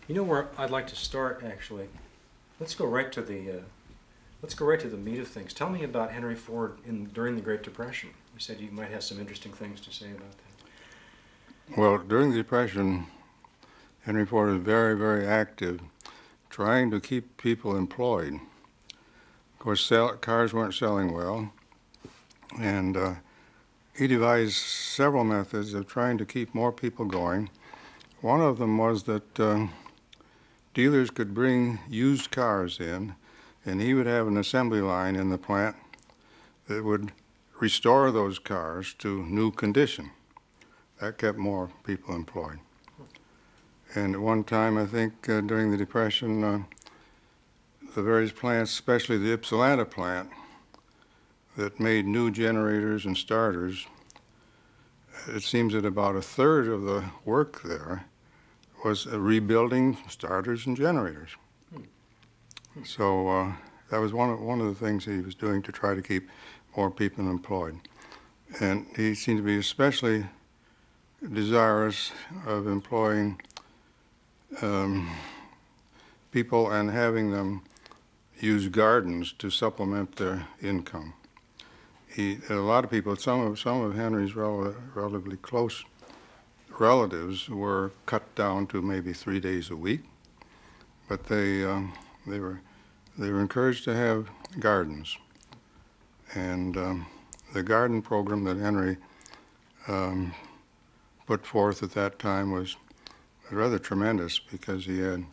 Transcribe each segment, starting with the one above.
You know where I'd like to start, actually. Let's go right to the meat of things. Tell me about Henry Ford during the Great Depression. You said you might have some interesting things to say about that. Well, during the Depression, Henry Ford was very, very active, trying to keep people employed. Of course, cars weren't selling well, and he devised several methods of trying to keep more people going. One of them was that dealers could bring used cars in, and he would have an assembly line in the plant that would restore those cars to new condition. That kept more people employed. And at one time, I think during the Depression, the various plants, especially the Ypsilanti plant, that made new generators and starters, it seems that about a third of the work there was rebuilding starters and generators. So that was one of the things he was doing to try to keep more people employed. And he seemed to be especially desirous of employing people and having them use gardens to supplement their income. A lot of people, some of Henry's relatively close relatives were cut down to maybe 3 days a week, but they were encouraged to have gardens. And the garden program that Henry put forth at that time was rather tremendous, because he had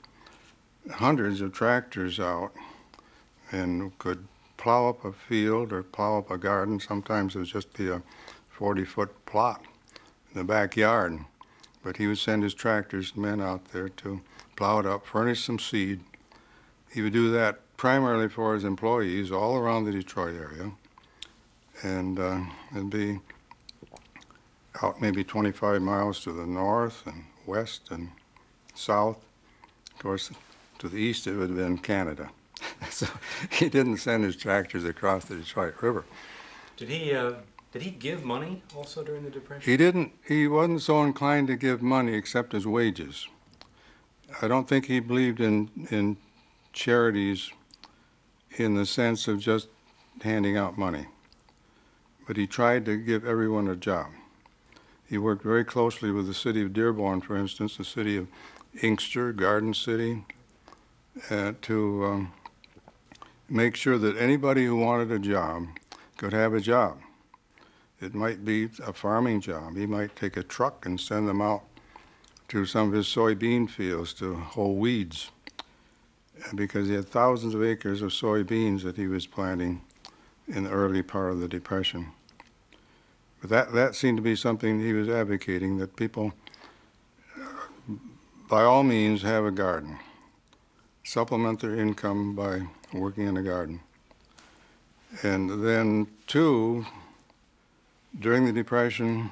hundreds of tractors out and could plow up a field or plow up a garden. Sometimes it would just be a 40-foot plot in the backyard. But he would send his tractors men out there to plow it up, furnish some seed. He would do that primarily for his employees all around the Detroit area. And it'd be out maybe 25 miles to the north and west and south. Of course, to the east it would have been Canada. So he didn't send his tractors across the Detroit River. Did he give money also during the Depression? He didn't. He wasn't so inclined to give money except as wages. I don't think he believed in charities in the sense of just handing out money. But he tried to give everyone a job. He worked very closely with the city of Dearborn, for instance, the city of Inkster, Garden City, to make sure that anybody who wanted a job could have a job. It might be a farming job. He might take a truck and send them out to some of his soybean fields to hoe weeds, because he had thousands of acres of soybeans that he was planting in the early part of the Depression. But that seemed to be something he was advocating, that people, by all means, have a garden. Supplement their income by working in a garden. And then, too, during the Depression,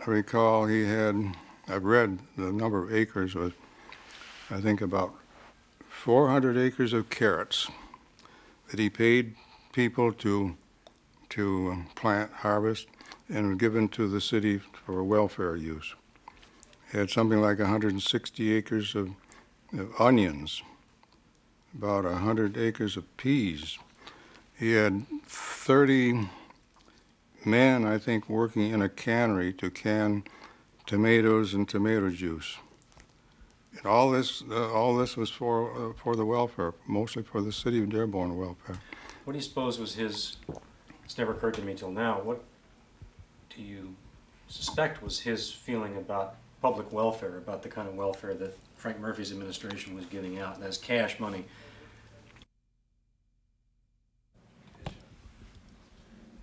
I recall I've read the number of acres was, I think, about 400 acres of carrots that he paid people to plant, harvest, and given to the city for welfare use. He had something like 160 acres of onions, about 100 acres of peas. He had 30 men, I think, working in a cannery to can tomatoes and tomato juice. And all this was for the welfare, mostly for the city of Dearborn welfare. What do you suppose was his, it's never occurred to me till now, what do you suspect was his feeling about public welfare, about the kind of welfare that Frank Murphy's administration was giving out as cash money?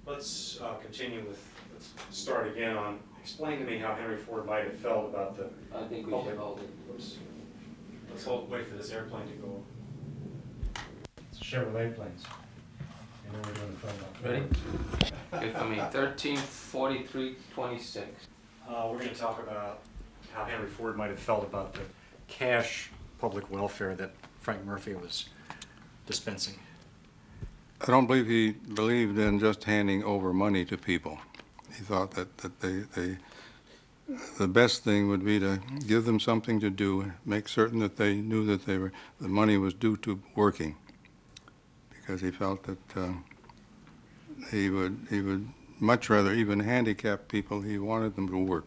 Let's let's start again on, explain to me how Henry Ford might have felt about the I think we should hold it. Oops. Let's wait for this airplane to go. It's Chevrolet planes. You know we're doing the film up. Ready? Good for me. 134326. We're going to talk about how Henry Ford might have felt about the cash public welfare that Frank Murphy was dispensing. I don't believe he believed in just handing over money to people. He thought that the best thing would be to give them something to do, make certain that they knew that the money was due to working, because he felt that he would much rather, even handicapped people, he wanted them to work,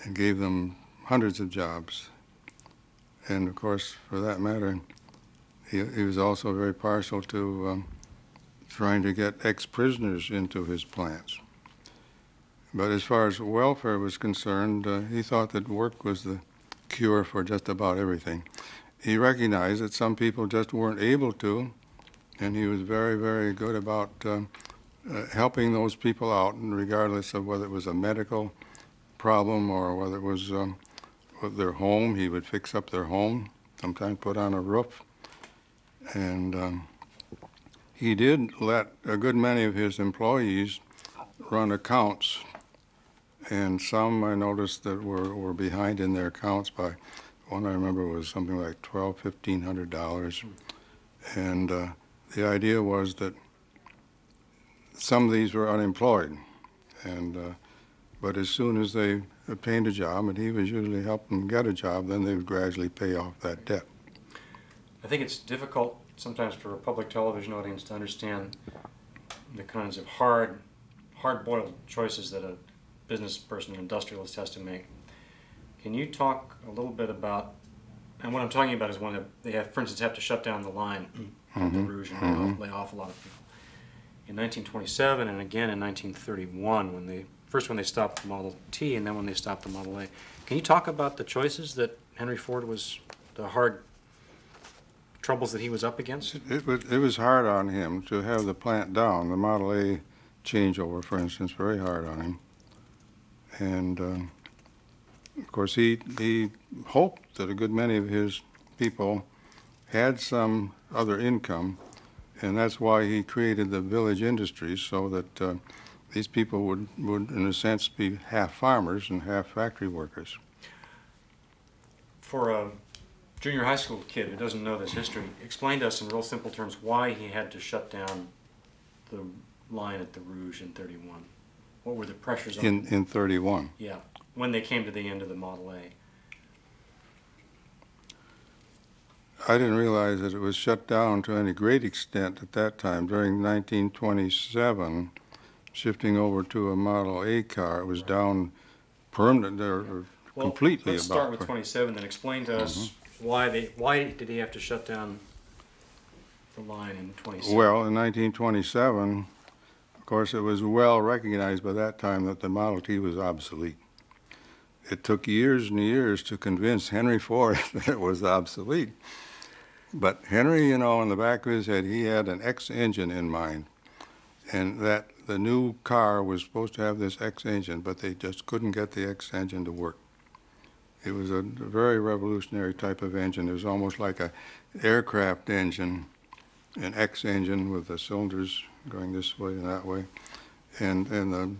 and gave them hundreds of jobs. And of course, for that matter, he was also very partial to trying to get ex-prisoners into his plants. But as far as welfare was concerned, he thought that work was the cure for just about everything. He recognized that some people just weren't able to, and he was very, very good about helping those people out, and regardless of whether it was a medical problem or whether it was with their home. He would fix up their home, sometimes put on a roof. And he did let a good many of his employees run accounts, and some I noticed that were behind in their accounts by, one I remember was something like $1,200, $1,500. And the idea was that some of these were unemployed, and but as soon as they obtained a job, and he was usually helping them get a job, then they would gradually pay off that debt. I think it's difficult sometimes for a public television audience to understand the kinds of hard-boiled choices that a business person, an industrialist, has to make. Can you talk a little bit about, and what I'm talking about is when they have, for instance, have to shut down the line at the Rouge and lay off a lot of people. In 1927 and again in 1931, when they stopped the Model T and then when they stopped the Model A. Can you talk about the choices that Henry Ford the hard troubles that he was up against? It was hard on him to have the plant down. The Model A changeover, for instance, very hard on him. And of course, he hoped that a good many of his people had some other income, and that's why he created the village industries, so that these people would, in a sense, be half farmers and half factory workers. For a junior high school kid who doesn't know this history, explain to us in real simple terms why he had to shut down the line at the Rouge in 31. What were the pressures on in 31? Yeah, when they came to the end of the Model A. I didn't realize that it was shut down to any great extent at that time. During 1927, shifting over to a Model A car, it was down permanent or completely. Let's start with 27, then explain to us why did he have to shut down the line in 27? Well, in 1927, of course, it was well recognized by that time that the Model T was obsolete. It took years and years to convince Henry Ford that it was obsolete. But Henry, in the back of his head, he had an X engine in mind, and that the new car was supposed to have this X engine, but they just couldn't get the X engine to work. It was a very revolutionary type of engine. It was almost like an aircraft engine, an X engine with the cylinders going this way and that way, and the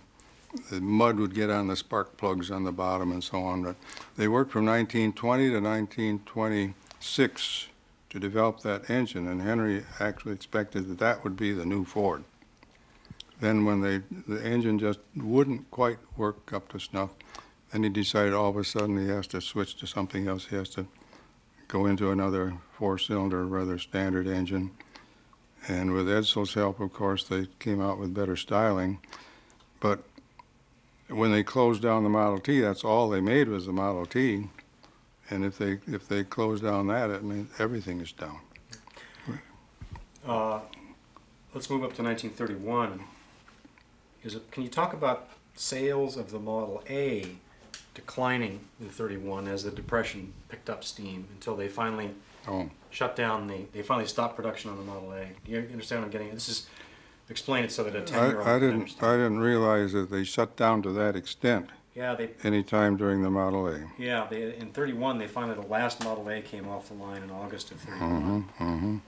mud would get on the spark plugs on the bottom and so on. But they worked from 1920 to 1926 to develop that engine, and Henry actually expected that that would be the new Ford. Then when the engine just wouldn't quite work up to snuff, then he decided all of a sudden he has to switch to something else. He has to go into another four-cylinder, rather standard engine. And with Edsel's help, of course, they came out with better styling. But when they closed down the Model T, that's all they made was the Model T. And if they close down that, it means everything is down. Let's move up to 1931. Can you talk about sales of the Model A declining in 31 as the Depression picked up steam until they finally shut down they finally stopped production on the Model A? Do you understand what I'm getting at? Explain it so that a 10-year-old can understand. I didn't realize that they shut down to that extent. Yeah, any time during the Model A. Yeah, in 31, they finally, the last Model A came off the line in August of 31.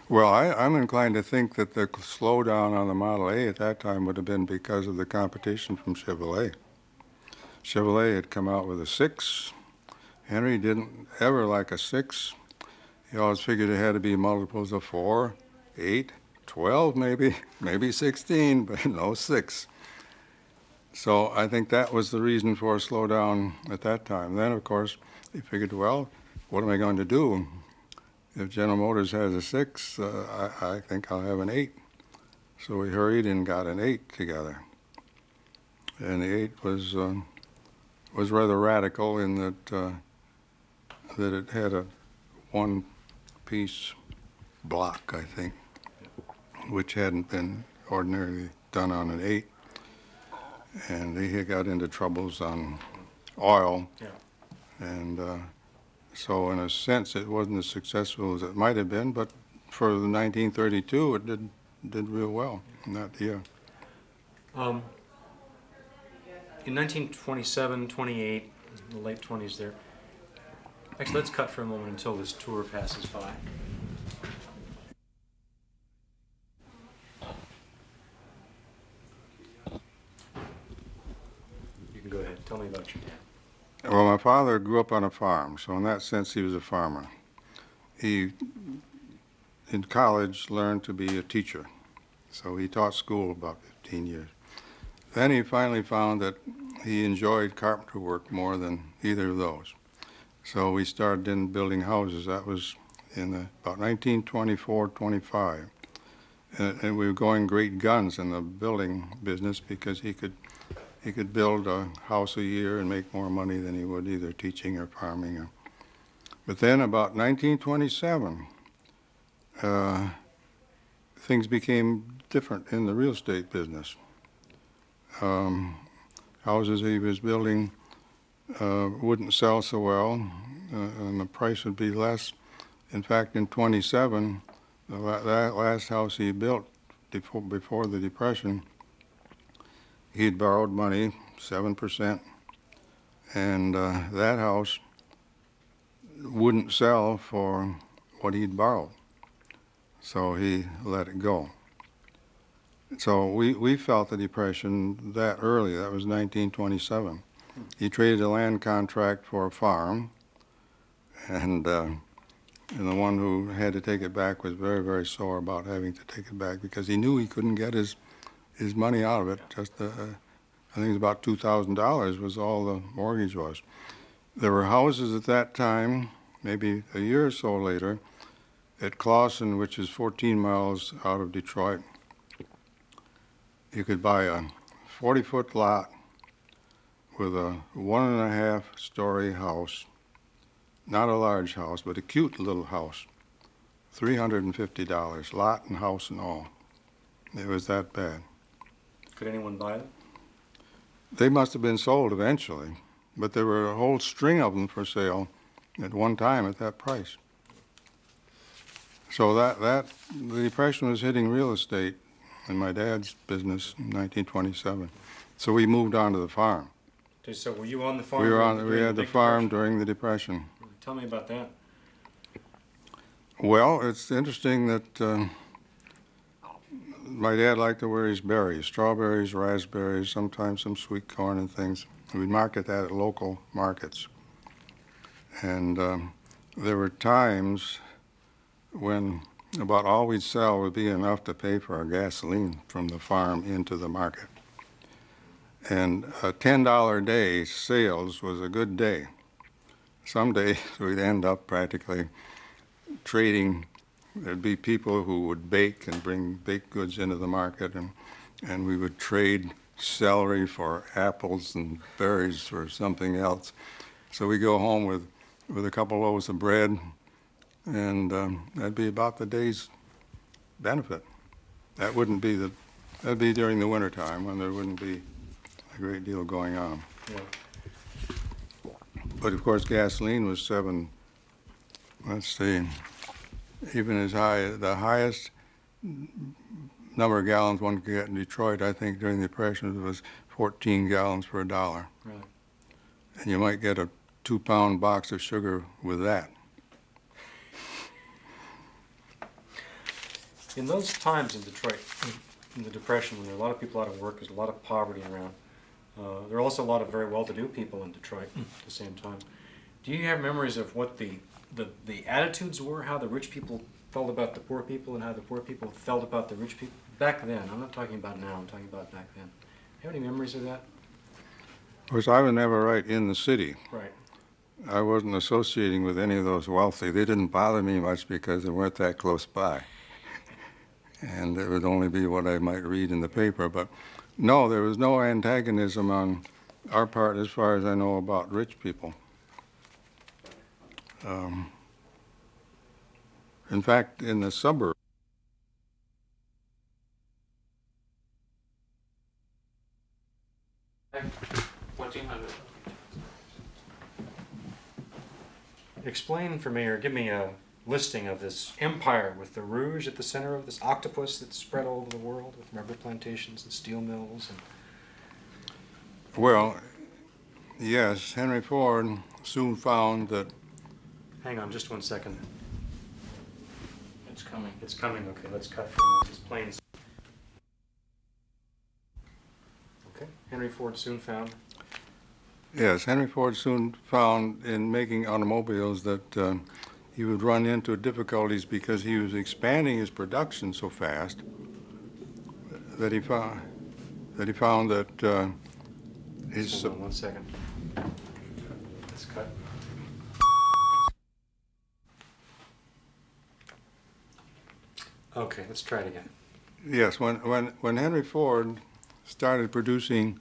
Well, I'm inclined to think that the slowdown on the Model A at that time would have been because of the competition from Chevrolet. Chevrolet had come out with a 6. Henry didn't ever like a 6. He always figured it had to be multiples of 4, 8, 12 maybe 16, but no 6. So I think that was the reason for a slowdown at that time. Then, of course, he figured, well, what am I going to do? If General Motors has a 6, I think I'll have an 8. So we hurried and got an 8 together. And the 8 was rather radical in that it had a one-piece block, I think, which hadn't been ordinarily done on an 8. And he had got into troubles on oil. Yeah. And so in a sense, it wasn't as successful as it might have been, but for the 1932, it did real well in that year. In 1927, 28, the late 20s there. Actually, let's cut for a moment until this tour passes by. You can go ahead. Tell me about your dad. Well, my father grew up on a farm, so in that sense, he was a farmer. He, in college, learned to be a teacher, so he taught school about 15 years. Then he finally found that he enjoyed carpenter work more than either of those. So we started in building houses. That was in about 1924, 25. And we were going great guns in the building business because he could build a house a year and make more money than he would either teaching or farming. But then about 1927, things became different in the real estate business. Houses he was building wouldn't sell so well, and the price would be less. In fact, in 27, that last house he built before the Depression, he'd borrowed money, 7%, and that house wouldn't sell for what he'd borrowed. So he let it go. So we felt the Depression that early. That was 1927. He traded a land contract for a farm, and the one who had to take it back was very, very sore about having to take it back because he knew he couldn't get his money out of it. Just I think it was about $2,000 was all the mortgage was. There were houses at that time, maybe a year or so later, at Clawson, which is 14 miles out of Detroit. You could buy a 40-foot lot with a 1.5-story house, not a large house, but a cute little house, $350, lot and house and all. It was that bad. Could anyone buy them? They must have been sold eventually, but there were a whole string of them for sale at one time at that price. So the Depression was hitting real estate in my dad's business in 1927. So we moved on to the farm. So were you on the farm? We had the farm during the Depression. Tell me about that. Well, it's interesting that my dad liked to wear his berries, strawberries, raspberries, sometimes some sweet corn and things. We'd market that at local markets. And there were times when about all we'd sell would be enough to pay for our gasoline from the farm into the market. And a $10 a day sales was a good day. Some days we'd end up practically trading. There'd be people who would bake and bring baked goods into the market, and we would trade celery for apples and berries for something else. So we go home with a couple loaves of bread, and that'd be about the day's benefit. That'd be during the wintertime when there wouldn't be a great deal going on. Yeah. But of course, gasoline was even as high, the highest number of gallons one could get in Detroit, I think, during the Depression was 14 gallons for $1. Really? And you might get a 2-pound box of sugar with that. In those times in Detroit, in the Depression, when there were a lot of people out of work, there's a lot of poverty around. There are also a lot of very well-to-do people in Detroit at the same time. Do you have memories of what the attitudes were, how the rich people felt about the poor people and how the poor people felt about the rich people? Back then, I'm not talking about now, I'm talking about back then. Do you have any memories of that? Of course, I was never right in the city. Right. I wasn't associating with any of those wealthy. They didn't bother me much because they weren't that close by. And it would only be what I might read in the paper. But no, there was no antagonism on our part as far as I know about rich people. In fact, in the suburbs, 1400. Explain for me, or give me a listing of this empire with the rouge at the center of this octopus that's spread all over the world with rubber plantations and steel mills. And well, yes, Henry Ford soon found that. hang on just one second. It's coming. It's coming. Okay, let's cut from these planes. Okay, Henry Ford soon found. Yes, Henry Ford soon found in making automobiles that he would run into difficulties because he was expanding his production so fast that he found that his Hold on 1 second. Let's cut. Okay, let's try it again. yes, when Henry Ford started producing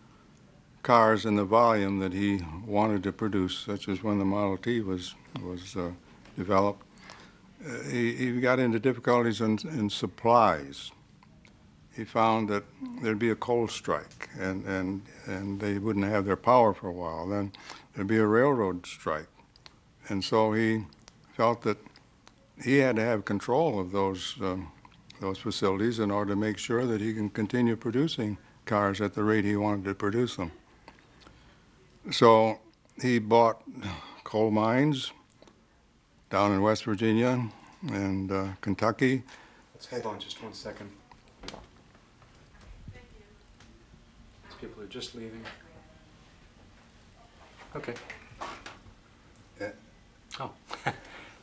cars in the volume that he wanted to produce, such as when the Model T was developed, he got into difficulties in supplies. He found that there'd be a coal strike, and they wouldn't have their power for a while. Then there'd be a railroad strike, and so he felt that he had to have control of those facilities in order to make sure that he can continue producing cars at the rate he wanted to produce them. So he bought coal mines down in West Virginia and Kentucky. Let's hold on just 1 second. These people are just leaving. Okay. Yeah. Oh,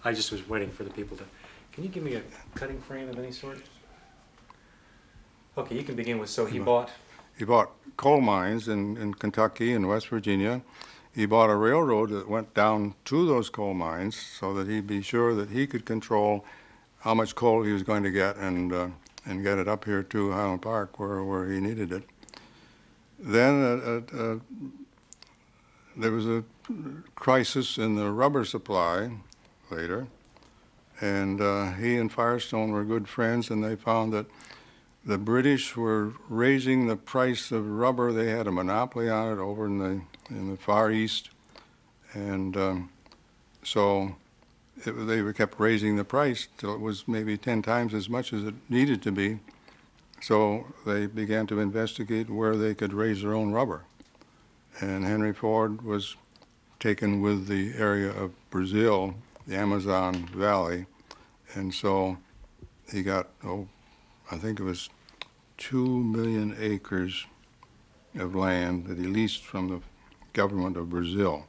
I just was waiting for the people to. Can you give me a cutting frame of any sort? Okay, you can begin with. So he bought. He bought coal mines in Kentucky and West Virginia. He bought a railroad that went down to those coal mines so that he'd be sure that he could control how much coal he was going to get and get it up here to Highland Park where he needed it. Then there was a crisis in the rubber supply later, and he and Firestone were good friends, and they found that the British were raising the price of rubber. They had a monopoly on it over in the Far East, and so they kept raising the price till it was maybe 10 times as much as it needed to be. So they began to investigate where they could raise their own rubber, and Henry Ford was taken with the area of Brazil, the Amazon Valley, and so he got I think it was 2 million acres of land that he leased from the government of Brazil,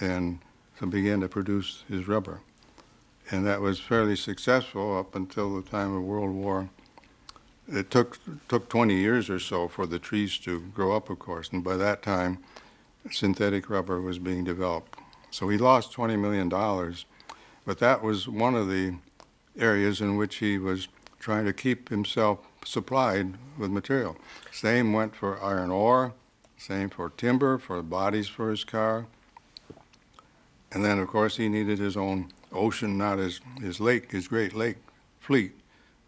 and so began to produce his rubber. And that was fairly successful up until the time of World War. It took 20 years or so for the trees to grow up, of course, and by that time, synthetic rubber was being developed. So he lost $20 million, but that was one of the areas in which he was trying to keep himself supplied with material. Same went for iron ore, same for timber, for bodies for his car. And then, of course, he needed his own ocean, not his lake, his Great Lake fleet,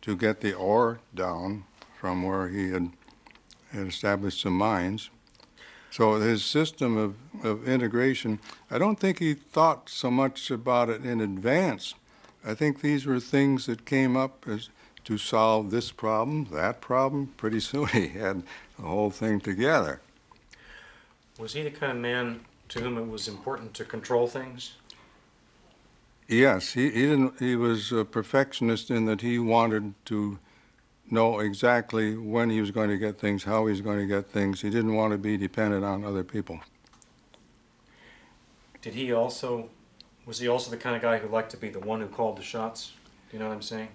to get the ore down from where he had established some mines. So his system of integration, I don't think he thought so much about it in advance. I think these were things that came up as to solve this problem, that problem. Pretty soon he had the whole thing together. Was he the kind of man to whom it was important to control things? Yes, he was a perfectionist in that he wanted to know exactly when he was going to get things, how he was going to get things. He didn't want to be dependent on other people. Was he also the kind of guy who liked to be the one who called the shots? Do you know what I'm saying?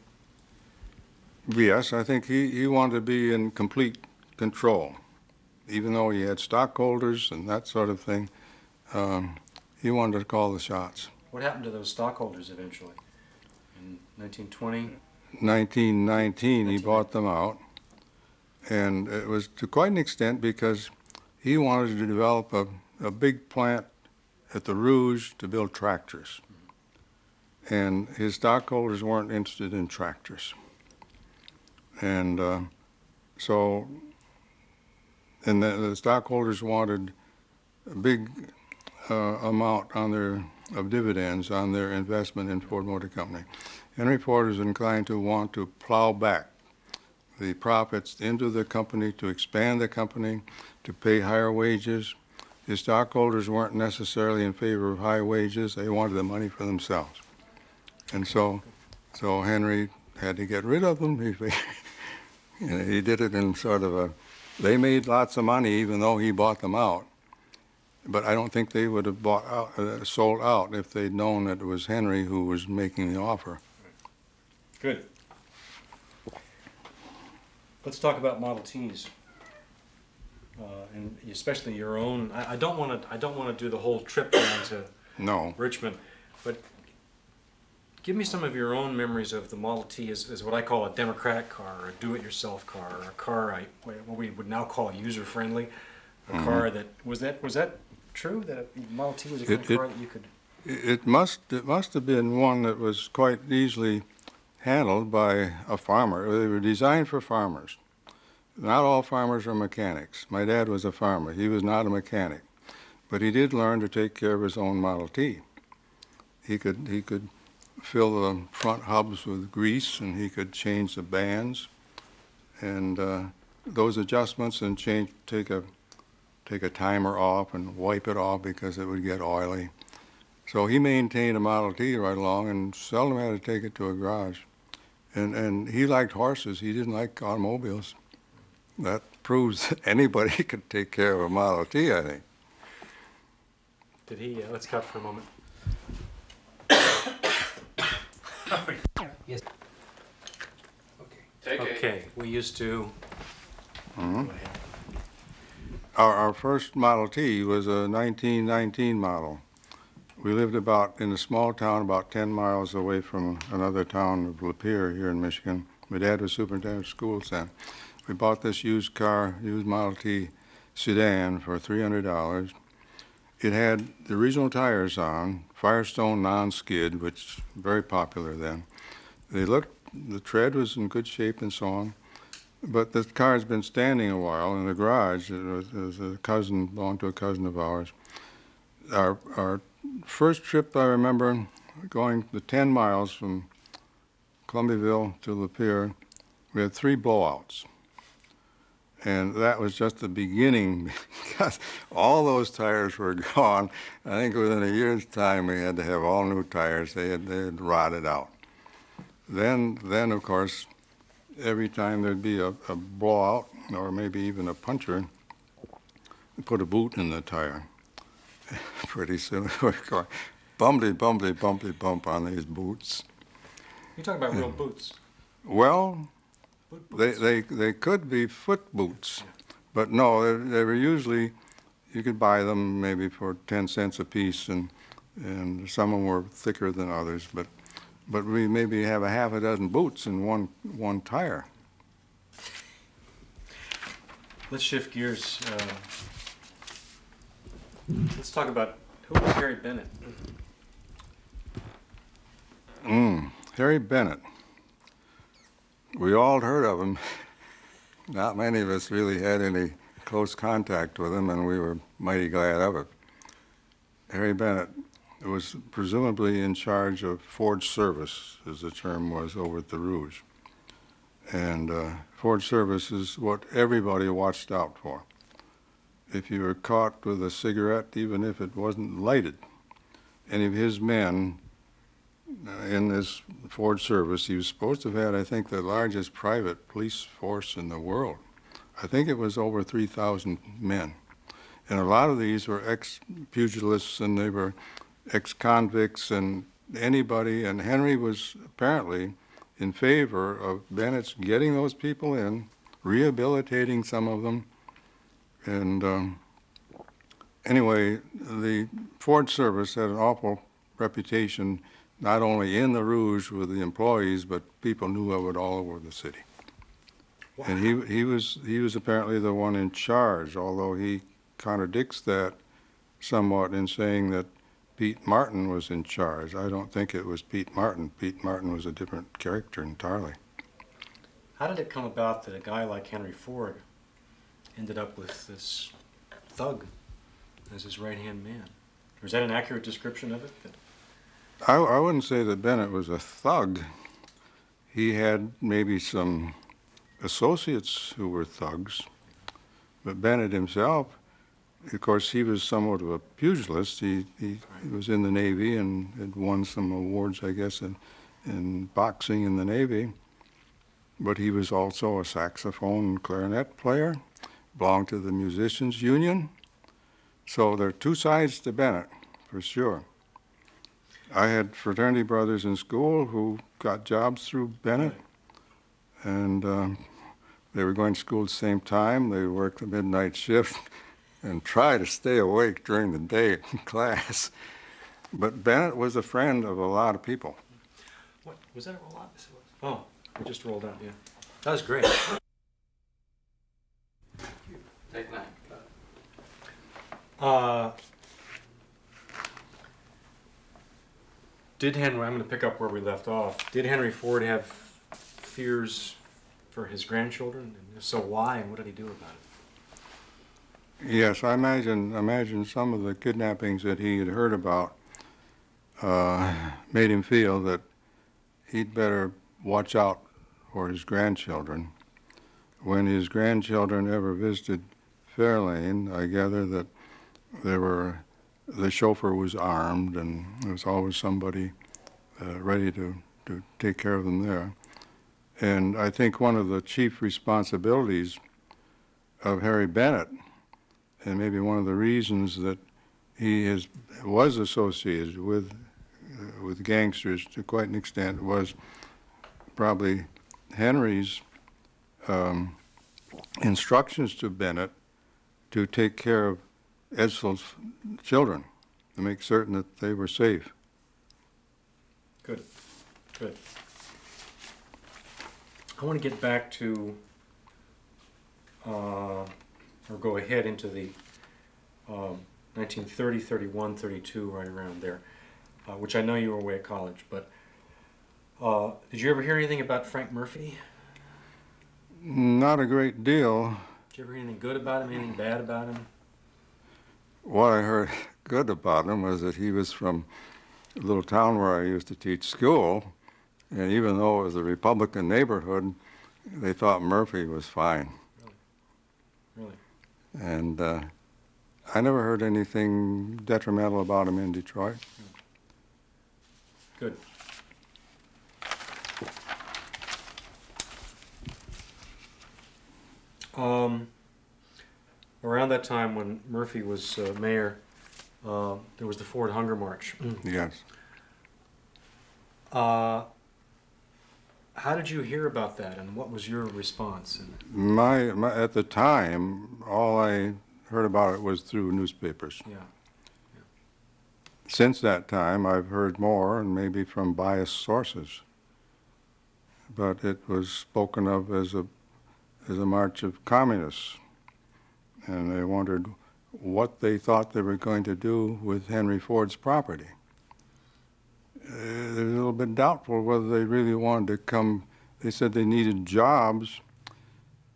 Yes, I think he wanted to be in complete control. even though he had stockholders and that sort of thing, he wanted to call the shots. What happened to those stockholders eventually? In 1920? 1919, he bought them out, and it was to quite an extent because he wanted to develop a big plant at the Rouge to build tractors. And his stockholders weren't interested in tractors. And the stockholders wanted a big amount of dividends on their investment in Ford Motor Company. Henry Ford was inclined to want to plow back the profits into the company, to expand the company, to pay higher wages. His stockholders weren't necessarily in favor of high wages. They wanted the money for themselves. And so Henry had to get rid of them. He did it in sort of they made lots of money even though he bought them out. But I don't think they would have sold out if they'd known that it was Henry who was making the offer. Good. Let's talk about Model Ts, and especially your own. I don't want to do the whole trip down to Richmond, but give me some of your own memories of the Model T as what I call a democratic car, or a do-it-yourself car, or a car what we would now call user-friendly, a car that was that true, that a Model T was a kind of car that you could. It must have been one that was quite easily handled by a farmer. They were designed for farmers. Not all farmers are mechanics. My dad was a farmer. He was not a mechanic, but he did learn to take care of his own Model T. He could fill the front hubs with grease, and he could change the bands, and those adjustments, and take a timer off and wipe it off because it would get oily. So he maintained a Model T right along and seldom had to take it to a garage. And he liked horses. He didn't like automobiles. That proves that anybody could take care of a Model T, I think. Did he? Let's cut for a moment. Yes. Okay. Okay, we used to. Mm-hmm. Go ahead. Our first Model T was a 1919 model. We lived in a small town about 10 miles away from another town of Lapeer here in Michigan. My dad was superintendent of schools then. We bought this used Model T sedan for $300. It had the original tires on, Firestone non-skid, which was very popular then. The tread was in good shape and so on, but the car has been standing a while in the garage. It was belonged to a cousin of ours. Our first trip, I remember going the 10 miles from Columbiaville to Lapeer. We had 3 blowouts. And that was just the beginning because all those tires were gone. I think within a year's time we had to have all new tires. They had rotted out. Then of course, every time there'd be a blowout or maybe even a puncture, we put a boot in the tire. Pretty soon we're going bumpy bump on these boots. You're talking about real boots. Well, Boot boots. they could be foot boots, but no, they were usually, you could buy them maybe for 10 cents a piece, and some of them were thicker than others, but we maybe have a half a dozen boots in one tire. Let's shift gears. Let's talk about who was Harry Bennett. Harry Bennett. We all heard of him. Not many of us really had any close contact with him, and we were mighty glad of it. Harry Bennett was presumably in charge of Ford service, as the term was, over at the Rouge. And Ford service is what everybody watched out for. If you were caught with a cigarette, even if it wasn't lighted, any of his men in this Ford service, he was supposed to have had, I think, the largest private police force in the world. I think it was over 3,000 men. And a lot of these were ex-pugilists, and they were ex-convicts, and anybody, and Henry was apparently in favor of Bennett's getting those people in, rehabilitating some of them, And anyway, the Ford service had an awful reputation, not only in the Rouge with the employees, but people knew of it all over the city. Wow. And he was apparently the one in charge, although he contradicts that somewhat in saying that Pete Martin was in charge. I don't think it was Pete Martin. Pete Martin was a different character entirely. How did it come about that a guy like Henry Ford ended up with this thug as his right-hand man? Or is that an accurate description of it? I wouldn't say that Bennett was a thug. He had maybe some associates who were thugs, but Bennett himself, of course, he was somewhat of a pugilist. He was in the Navy and had won some awards, I guess, in boxing in the Navy. But he was also a saxophone and clarinet player, belonged to the Musicians Union. So there are two sides to Bennett, for sure. I had fraternity brothers in school who got jobs through Bennett, and they were going to school at the same time. They worked the midnight shift and tried to stay awake during the day in class. But Bennett was a friend of a lot of people. What, was that a lot? Oh, it just rolled out, yeah. That was great. Take 9. Did Henry, I'm going to pick up where we left off, did Henry Ford have fears for his grandchildren? And if so, why, and what did he do about it? Yes, I imagine some of the kidnappings that he had heard about made him feel that he'd better watch out for his grandchildren. When his grandchildren ever visited Fairlane, I gather that the chauffeur was armed and there was always somebody ready to take care of them there. And I think one of the chief responsibilities of Harry Bennett, and maybe one of the reasons that he was associated with gangsters to quite an extent, was probably Henry's instructions to Bennett to take care of Edsel's children, to make certain that they were safe. Good, good. I want to get back to, or go ahead into the 1930, 31, 32, right around there, which I know you were away at college, but did you ever hear anything about Frank Murphy? Not a great deal. Did you ever hear anything good about him, anything bad about him? What I heard good about him was that he was from a little town where I used to teach school, and even though it was a Republican neighborhood, they thought Murphy was fine. Really? And I never heard anything detrimental about him in Detroit. Good. Around that time when Murphy was mayor, there was the Ford Hunger March. Yes. How did you hear about that, and what was your response? At the time, all I heard about it was through newspapers. Yeah. Since that time, I've heard more, and maybe from biased sources. But it was spoken of as a march of communists, and they wondered what they thought they were going to do with Henry Ford's property. It was a little bit doubtful whether they really wanted to come. They said they needed jobs,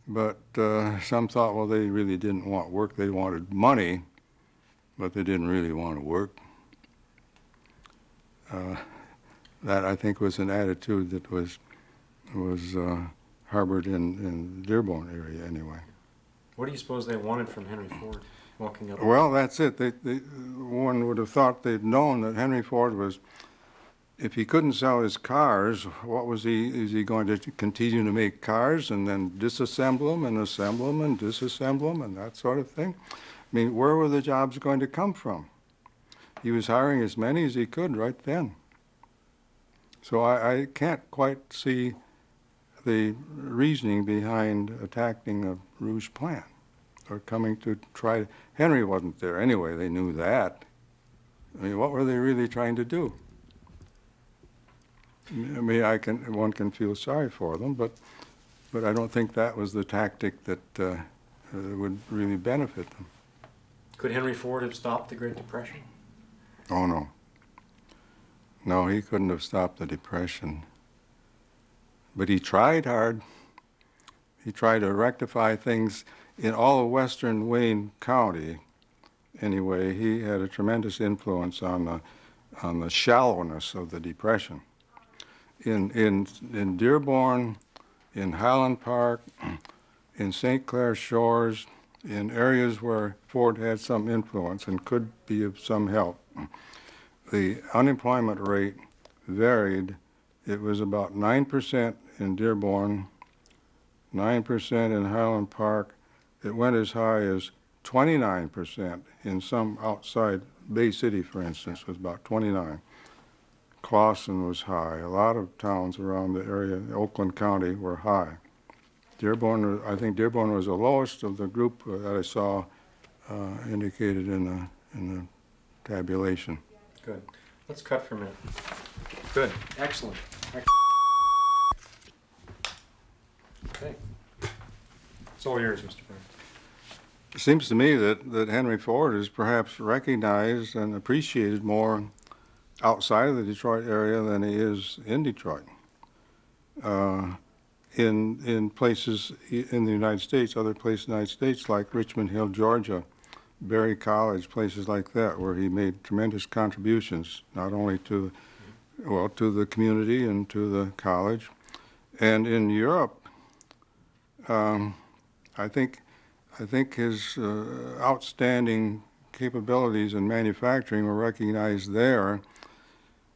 but some thought, well, they really didn't want work. They wanted money, but they didn't really want to work. That, I think, was an attitude that was harbored in the Dearborn area anyway. What do you suppose they wanted from Henry Ford walking up? Well, that's it. One would have thought they'd known that Henry Ford was, if he couldn't sell his cars, what was he? Is he going to continue to make cars and then disassemble them and assemble them and disassemble them and that sort of thing? I mean, where were the jobs going to come from? He was hiring as many as he could right then. So I can't quite see the reasoning behind attacking the Rouge plant. or coming to try. Henry wasn't there anyway, they knew that. I mean, what were they really trying to do? I mean, one can feel sorry for them, but I don't think that was the tactic that would really benefit them. Could Henry Ford have stopped the Great Depression? Oh, no. No, he couldn't have stopped the Depression. But he tried hard. He tried to rectify things in all of western Wayne County. Anyway, he had a tremendous influence on the shallowness of the Depression. In Dearborn, in Highland Park, in St. Clair Shores, in areas where Ford had some influence and could be of some help, the unemployment rate varied. It was about 9% in Dearborn, 9% in Highland Park. It went as high as 29% in some outside Bay City, for instance, was about 29. Clawson was high. A lot of towns around the area, Oakland County, were high. Dearborn, I think Dearborn was the lowest of the group that I saw indicated in the tabulation. Good. Let's cut for a minute. Good. Excellent. Okay. It's all yours, Mr. Bryan. It seems to me that Henry Ford is perhaps recognized and appreciated more outside of the Detroit area than he is in Detroit. In places in the United States, other places in the United States like Richmond Hill, Georgia, Berry College, places like that, where he made tremendous contributions, not only to the community and to the college. And in Europe, I think his outstanding capabilities in manufacturing were recognized there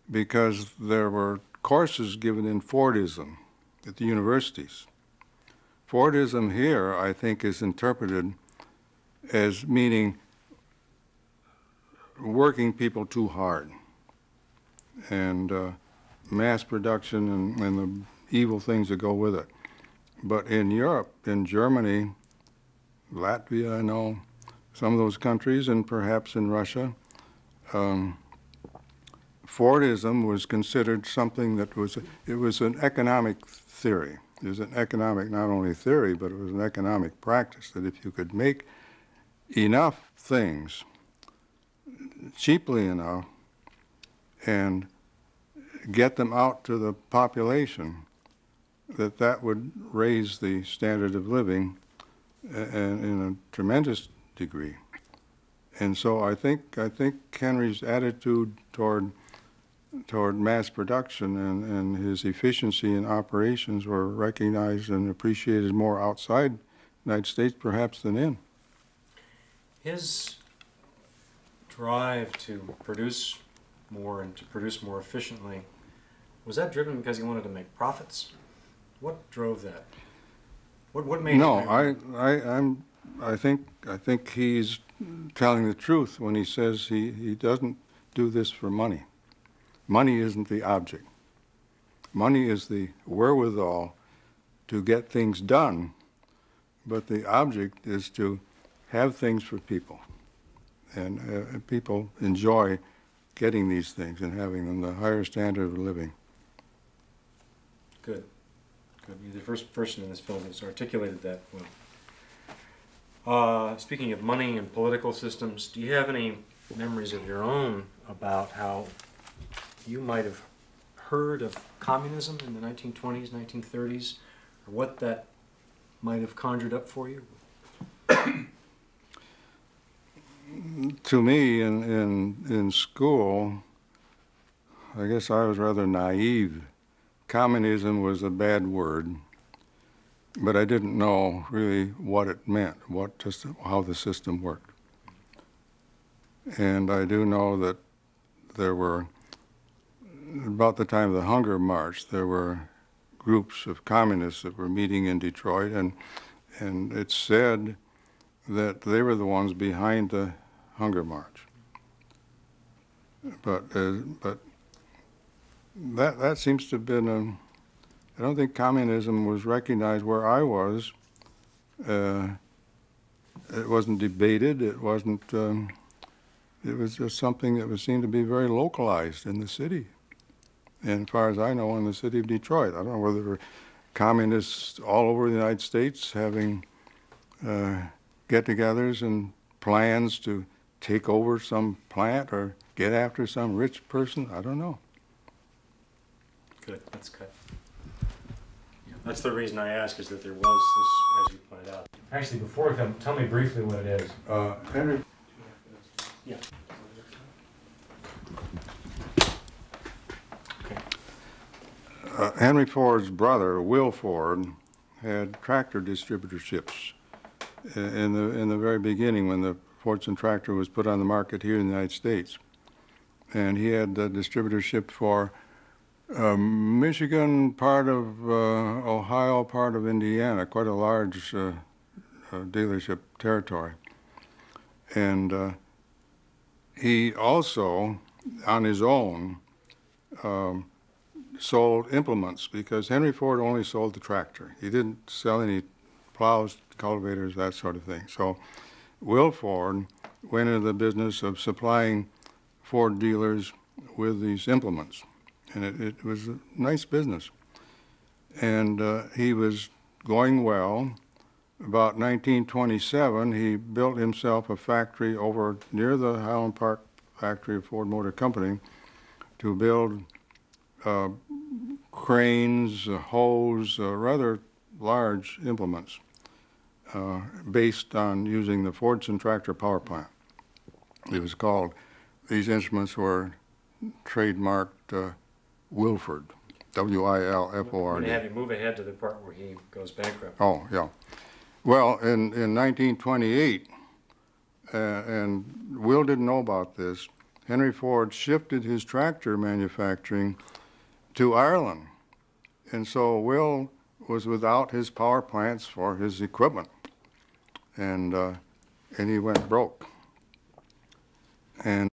because there were courses given in Fordism at the universities. Fordism here, I think, is interpreted as meaning working people too hard and mass production and the evil things that go with it. But in Europe, in Germany, Latvia, I know, some of those countries, and perhaps in Russia, Fordism was considered something that was an economic theory. It was an economic, not only theory, but it was an economic practice, that if you could make enough things cheaply enough and get them out to the population, that would raise the standard of living in a tremendous degree. And so I think Henry's attitude toward mass production and his efficiency in operations were recognized and appreciated more outside the United States perhaps than in. His drive to produce more and to produce more efficiently, was that driven because he wanted to make profits? What drove that? What made No, him? I think he's telling the truth when he says he doesn't do this for money. Money isn't the object. Money is the wherewithal to get things done, but the object is to have things for people. And people enjoy getting these things and having them, the higher standard of living. Good. Good. You're the first person in this film that's articulated that well. Speaking of money and political systems, do you have any memories of your own about how you might have heard of communism in the 1920s, 1930s, or what that might have conjured up for you? To me, in school, I guess I was rather naive. Communism was a bad word, but I didn't know really what it meant, how the system worked. And I do know that there were, about the time of the Hunger March, there were groups of communists that were meeting in Detroit, and it's said that they were the ones behind the Hunger March. But that seems to have been I don't think communism was recognized where I was It wasn't debated. It wasn't. It was just something that was seen to be very localized in the city. And as far as I know, in the city of Detroit, I don't know whether there were communists all over the United States having get-togethers and plans to take over some plant or get after some rich person. I don't know. Good, that's good. Yeah, that's the reason I ask, is that there was this, as you pointed out. Actually, before we come, tell me briefly what it is. Henry. Yeah. Henry Ford's brother, Will Ford, had tractor distributorships in the very beginning when the Fordson tractor was put on the market here in the United States. And he had the distributorship for Michigan, part of Ohio, part of Indiana, quite a large dealership territory. And he also, on his own, sold implements, because Henry Ford only sold the tractor. He didn't sell any plows, cultivators, that sort of thing. So Will Ford went into the business of supplying Ford dealers with these implements. And it was a nice business. And he was going well. About 1927, he built himself a factory over near the Highland Park factory of Ford Motor Company to build cranes, hoes, rather large implements based on using the Fordson tractor power plant. It was called, these instruments were trademarked Wilford, W-I-L-F-O-R-D. I'm going to have you move ahead to the part where he goes bankrupt. Oh, yeah. Well, in 1928, and Will didn't know about this, Henry Ford shifted his tractor manufacturing to Ireland. And so Will was without his power plants for his equipment. And he went broke. And